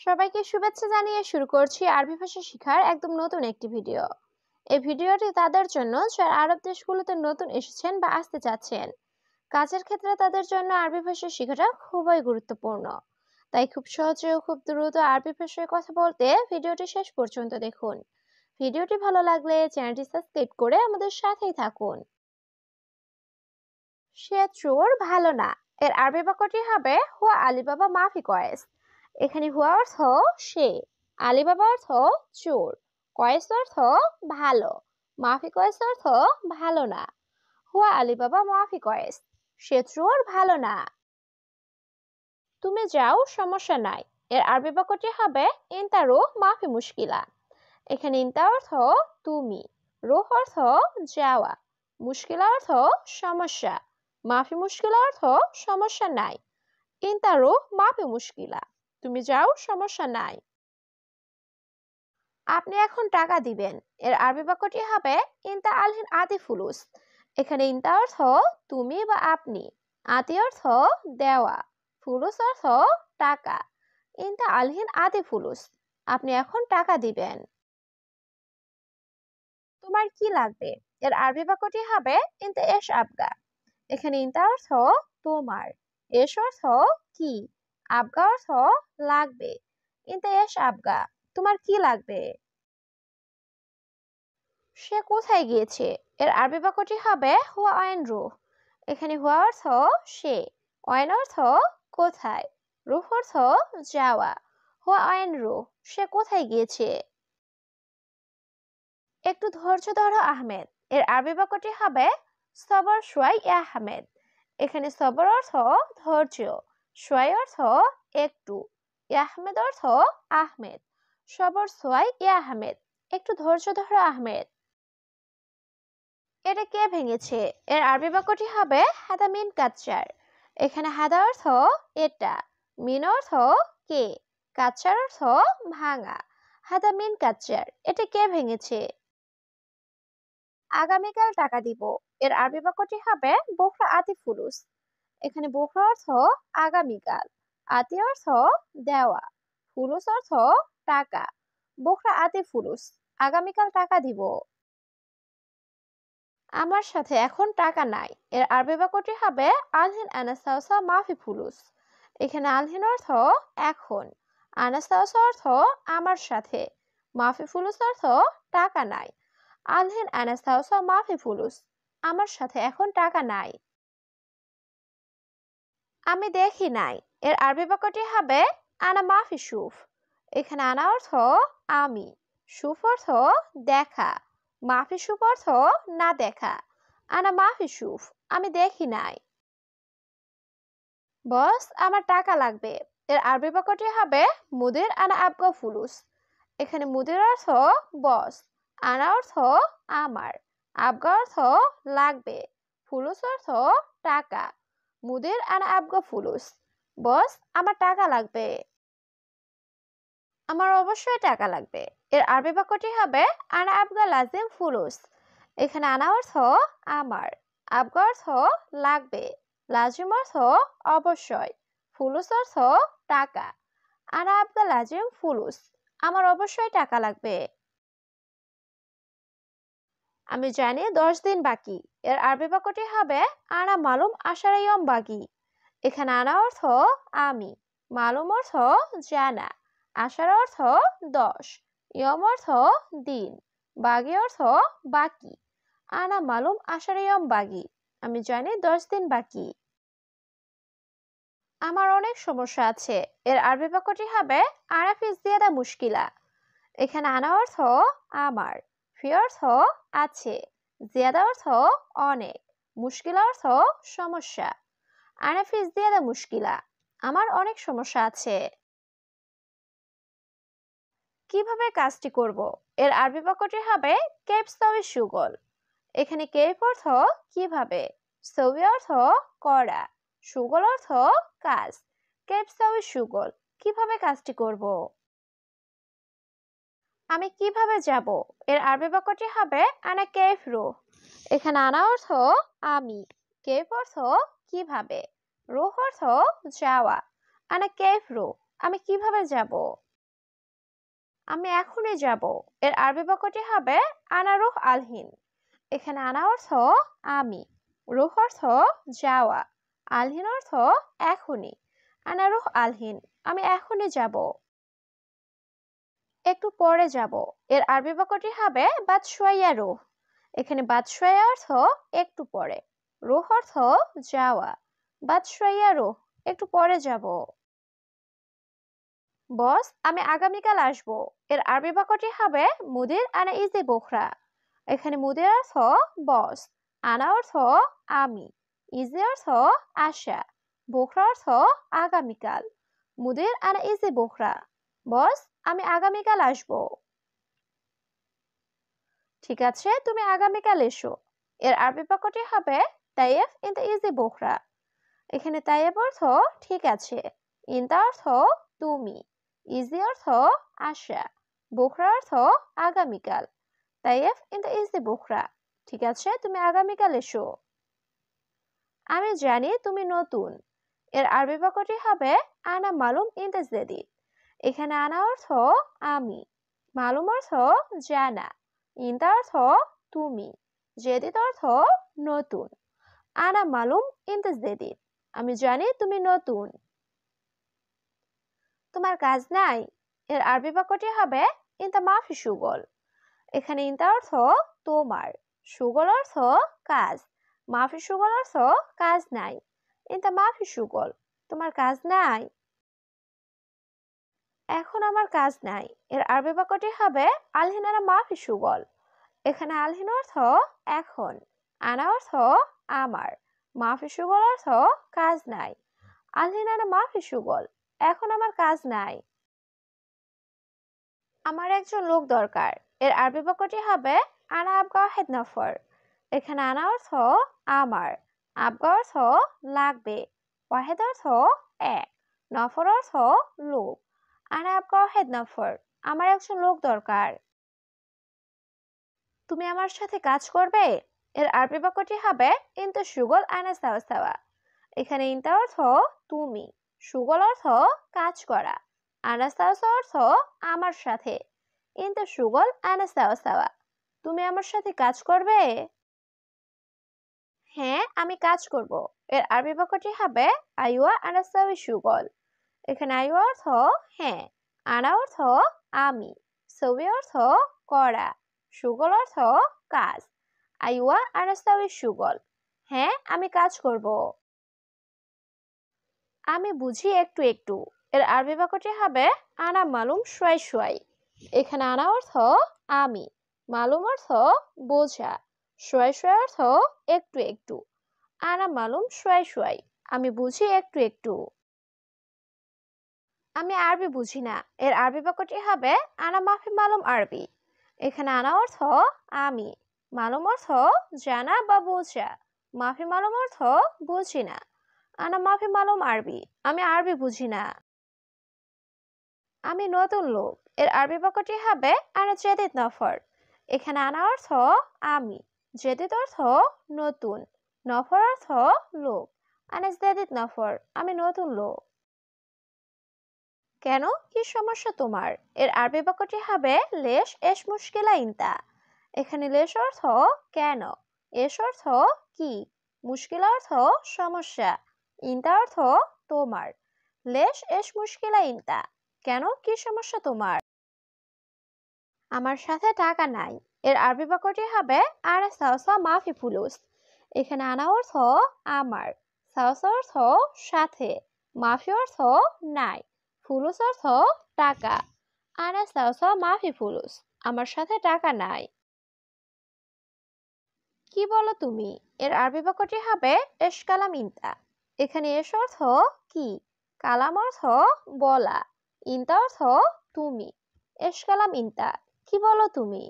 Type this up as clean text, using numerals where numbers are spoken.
সবাইকে শুভেচ্ছা জানিয়ে শুরু করছি আরবি ভাষা শেখার একদম নতুন একটি ভিডিও। এই ভিডিওটি তাদের জন্য যারা আরব দেশগুলোতে নতুন এসেছেন বা আসতে চাচ্ছেন। কাজের ক্ষেত্রে তাদের জন্য আরবি ভাষা শেখাটা খুবই গুরুত্বপূর্ণ। তাই খুব সহজে ও খুব দ্রুত আরবি ভাষায় কথা বলতে ভিডিওটি শেষ পর্যন্ত দেখুন। ভিডিওটি ভালো লাগলে চ্যানেলটি সাবস্ক্রাইব করে আমাদের সাথেই থাকুন। সে চোর ভালো না, এর আরবি বাক্যটি হবে হুয়া আলিবাবা মাফি কয়েস। এখানে হুয়া অর্থ সে, আলিবাবা অর্থ চোর, কয়েস অর্থ ভালো, মাফি কয়েস অর্থ ভালো না। হুয়া আলিবাবা মাফি কয়েস, সে চোর ভালো না। তুমি যাও সমস্যা নাই, এর আরবি বাক্যটি হবে ইনতা রুহ মাফি মুশকিলা। এখানে ইনতা অর্থ তুমি, রুহ অর্থ যাওয়া, মুশকিলা অর্থ সমস্যা, মাফি মুশকিলা অর্থ সমস্যা নাই। ইনতা রুহ মাফি মুশকিলা, তুমি যাও সমস্যা নাই। আপনি এখন টাকা দিবেন, এর আরবি বাক্যটি হবে ইনতা আলহিন আতি ফুলুস। এখানে ইনতা অর্থ তুমি বা আপনি, আতি অর্থ দেওয়া, ফুলুস অর্থ টাকা। ইনতা আলহিন আতি ফুলুস, আপনি এখন টাকা দিবেন। তোমার কি লাগবে, এর আরবি বাক্যটি হবে ইনতা এশ আবগা। এখানে ইনতা অর্থ তোমার, এশ অর্থ কি, আবগা অর্থ লাগবে। ইনতা এশ আবগা, তোমার কি লাগবে। সে কোথায় গিয়েছে, এর আরবি বাক্যটি হবে হুয়া আইন রুহ। এখানে হুয়া অর্থ সে, আইন অর্থ কোথায়, রুহ অর্থ যাওয়া। হুয়া আইন রুহ, সে কোথায় গিয়েছে। একটু ধৈর্য ধরো আহমেদ, এর আরবি বাক্যটি হবে সবর শুয়াই ইয়া আহমেদ। এখানে সবর অর্থ ধৈর্য, শুয়াই অর্থ একটু, ইয়া আহমেদ অর্থ আহমেদ। সবর শুয়াই ইয়া আহমেদ, একটু ধৈর্য ধরো আহমেদ। এটা কে ভেঙেছে, এর আরবি বাক্যটি হবে হাদা মিন কাচ্চার। এখানে হাদা অর্থ এটা, মিন অর্থ কে, কাচ্চার অর্থ ভাঙা। হাদা মিন কাচ্চার, এটা কে ভেঙেছে। আগামীকাল টাকা দিব, এর আরবি বাক্যটি হবে বোখরা আতি ফুলুস। এখানে বোখরা অর্থ আগামীকাল, আতি অর্থ দেওয়া, ফুলুস অর্থ টাকা। বোখরা আতি ফুলুস, আগামীকাল টাকা দিব। আমার সাথে এখন টাকা নাই, এর আরবি বাক্যটি হবে আলহিন আনাস্তাউসা মাফি ফুলুস। এখানে আলহিন অর্থ এখন, আনাস্তাউসা অর্থ আমার সাথে, মাফি ফুলুস অর্থ টাকা নাই। আলহিন আনাস্তাউসা মাফি ফুলুস, আমার সাথে এখন টাকা নাই। আমি দেখি নাই, এর আরবি বাক্যটি হবে আনা মাফি সুফ। এখানে আনা অর্থ আমি, সুফ অর্থ দেখা, মাফি সুফ অর্থ না দেখা। আনা মাফি সুফ, আমি দেখি নাই। বস আমার টাকা লাগবে, এর আরবি বাক্যটি হবে মুদির আনা আবগা ফুলুস। এখানে মুদির অর্থ বস, আনা অর্থ আমার, আবগা অর্থ লাগবে, ফুলুস অর্থ টাকা। মুদির আনা আবগা ফুলুস, বস আমার টাকা লাগবে। আমার অবশ্যই টাকা লাগবে, এর আরবি বাক্যটি হবে আনা আবগা লাজিম ফুলুস। এখানে আনা অর্থ আমার, আবগা অর্থ লাগবে, লাজিম অর্থ অবশ্যই, ফুলুস অর্থ টাকা। আনা আবগা লাজিম ফুলুস, আমার অবশ্যই টাকা লাগবে। আমি জানি 10 দিন বাকি, এর আরবি বাক্যটি হবে আনা মালুম আশারাইয়ম বাকি। এখানে আনা অর্থ আমি, মালুম অর্থ জানা, আশার অর্থ 10, ইয়ম অর্থ দিন, বাগি অর্থ বাকি। আনা মালুম আশারাইয়ম বাগি, আমি জানি 10 দিন বাকি। আমার অনেক সমস্যা আছে, এর আরবি বাক্যটি হবে আনা ফি জিয়াদা মুশকিলা। এখানে আনা অর্থ আমার, ফি অর্থ আছে, জিয়াদা অর্থ অনেক, মুশকিলা অর্থ সমস্যা। আনা ফি জিয়াদা মুশকিলা, আমার অনেক সমস্যা আছে। কিভাবে কাজটি করব, এর আরবি বাক্যটি হবে কেপ সাউই সুগল। এখানে কেপ অর্থ কিভাবে, সৌই অর্থ করা, সুগল অর্থ কাজ। কেপ সাউই সুগল, কিভাবে কাজটি করব। আমি কিভাবে যাব, এর আরবি বাক্যটি হবে আনা কেফ রুহ। এখানে আনা অর্থ আমি, কেফ অর্থ কিভাবে, রুহ অর্থ যাওয়া। আনা কেফ রুহ, আমি কিভাবে যাব। আমি এখনই যাব। এর আরবি বাক্যটি হবে আনা রুহ আলহিন। এখানে আনা অর্থ আমি, রুহ অর্থ যাওয়া, আলহিন অর্থ এখনই। আনা রুহ আলহিন, আমি এখনই যাব। একটু পরে যাব। এর আরবি বাক্যটি হবে বাদ শোয়া রুহ। এখানে বাদ শোয়া অর্থ একটু পরে, রুহ অর্থ যাওয়া, বাদ শোয়া রুহ, একটু পরে যাব। বস, আমি আগামীকাল আসবো। এর আরবি বাক্যটি হবে মুদির আনা ইজি বোখরা। এখানে মুদির অর্থ বস, আনা অর্থ আমি, ইজি অর্থ আশা, বোখরা অর্থ আগামীকাল। মুদির আনা ইজি বোখরা, বস আমি আগামীকাল আসবো। ঠিক আছে, তুমি আগামীকাল এসো। এর আরবি বাক্যটি হবে তাইয়েফ ইনতা ইজি বোখরা। এখানে তাইয়েব অর্থ ঠিক আছে, ইনতা অর্থ তুমি, ইজি অর্থ আশা, বোখরা অর্থ আগামীকাল। তাইয়েফ ইনতা ইজি বোখরা, ঠিক আছে তুমি আগামীকাল এসো। আমি জানি তুমি নতুন। এর আরবি বাক্যটি হবে আনা মালুম ইনতা জেদিদ। এখানে আনা অর্থ আমি, মালুম অর্থ জানা, ইনতা অর্থ তুমি, জেদিদ অর্থ নতুন। আনা মালুম ইনতা জেদিদ, আমি জানি তুমি নতুন। তোমার কাজ নাই। এর আরবি বাক্যটি হবে ইনতা মাফি সুগল। এখানে ইনতা অর্থ তোমার, সুগল অর্থ কাজ, মাফি সুগল অর্থ কাজ নাই। ইনতা মাফি সুগল, তোমার কাজ নাই। এখন আমার কাজ নাই। এর আরবি বাক্যটি হবে আলহিন আনা মাফি সুগল। এখানে আলহিন অর্থ এখন, আনা অর্থ আমার, মাফি সুগল অর্থ কাজ নাই। আলহিন আনা মাফি সুগল, এখন আমার কাজ নাই। আমার একজন লোক দরকার। এর আরবি বাক্যটি হবে আনা আবগা ওয়াহিদ নফর। এখানে আনা অর্থ আমার, আবগা অর্থ লাগবে, ওয়াহিদ অর্থ এক, নফর অর্থ লোক। আনা আবগা ওয়াহিদ নফর, আমার একজন লোক দরকার। তুমি আমার সাথে কাজ করবে। এর আরবি বাক্যটি হবে ইনতা সুগল আনা সাওয়া সাওয়া। এখানে ইনতা অর্থ তুমি, সুগল অর্থ কাজ করা, আনা সাওয়া সাওয়া অর্থ আমার সাথে। ইনতা সুগল আনা সাওয়া সাওয়া, তুমি আমার সাথে কাজ করবে। হ্যাঁ, আমি কাজ করব। এর আরবি বাক্যটি হবে আইওয়া আনা সাওয়ি সুগল। এখানে আইওয়া অর্থ হ্যাঁ, আনা অর্থ আমি, সাওয়ি অর্থ করা, সুগল অর্থ কাজ। আইওয়া আনা সাওয়ি সুগল, হ্যাঁ আমি কাজ করব। আমি বুঝি একটু একটু। এর আরবি বাক্যটি হবে আনা মালুম শোয়াই শোয়াই। এখানে আনা অর্থ আমি, মালুম অর্থ বোঝা, শোয়াই শোয়াই অর্থ একটু একটু। আনা মালুম শোয়াই শোয়াই, আমি বুঝি একটু একটু। আমি আরবি বুঝি না। এর আরবি বাক্যটি হবে আনা মাফি মালুম আরবি। এখানে আনা অর্থ আমি, মালুম অর্থ জানা বা বোঝা, মাফি মালুম অর্থ বুঝি না। আনা মাফি মালুম আরবি, আমি আরবি বুঝি না। আমি নতুন লোক। এর আরবি বাক্যটি হবে আনা জেদিদ নফর। এখানে আনা অর্থ আমি, জেদিদ অর্থ নতুন, নফর অর্থ লোক। আনা জেদিদ নফর, আমি নতুন লোক। কেন, কি সমস্যা তোমার? এর আরবি বাক্যটি হবে লেশ এশ মুশকিলা ইনতা। এখানে লেশ অর্থ কেন, এশ অর্থ কি, মুশকিলা অর্থ সমস্যা, ইনতা অর্থ তোমার। লেশ এশ মুশকিলা ইনতা, কেন কি সমস্যা তোমার? আমার সাথে টাকা নাই। এর আরবি বাক্যটি হবে আনা সাওসা মাফি ফুলুস। এখানে আনা অর্থ আমার, সাওসা অর্থ সাথে, মাফি অর্থ নাই, ফুলুস অর্থ টাকা। আনা সাওসা মাফি ফুলুস, আমার সাথে টাকা নাই। কি বলো তুমি? এর আরবি বাক্যটি হবে এশ কালাম ইনতা। এখানে এশ অর্থ কি, কালাম অর্থ বলা, ইনতা অর্থ তুমি। এশ কালাম ইনতা, কি বলো তুমি?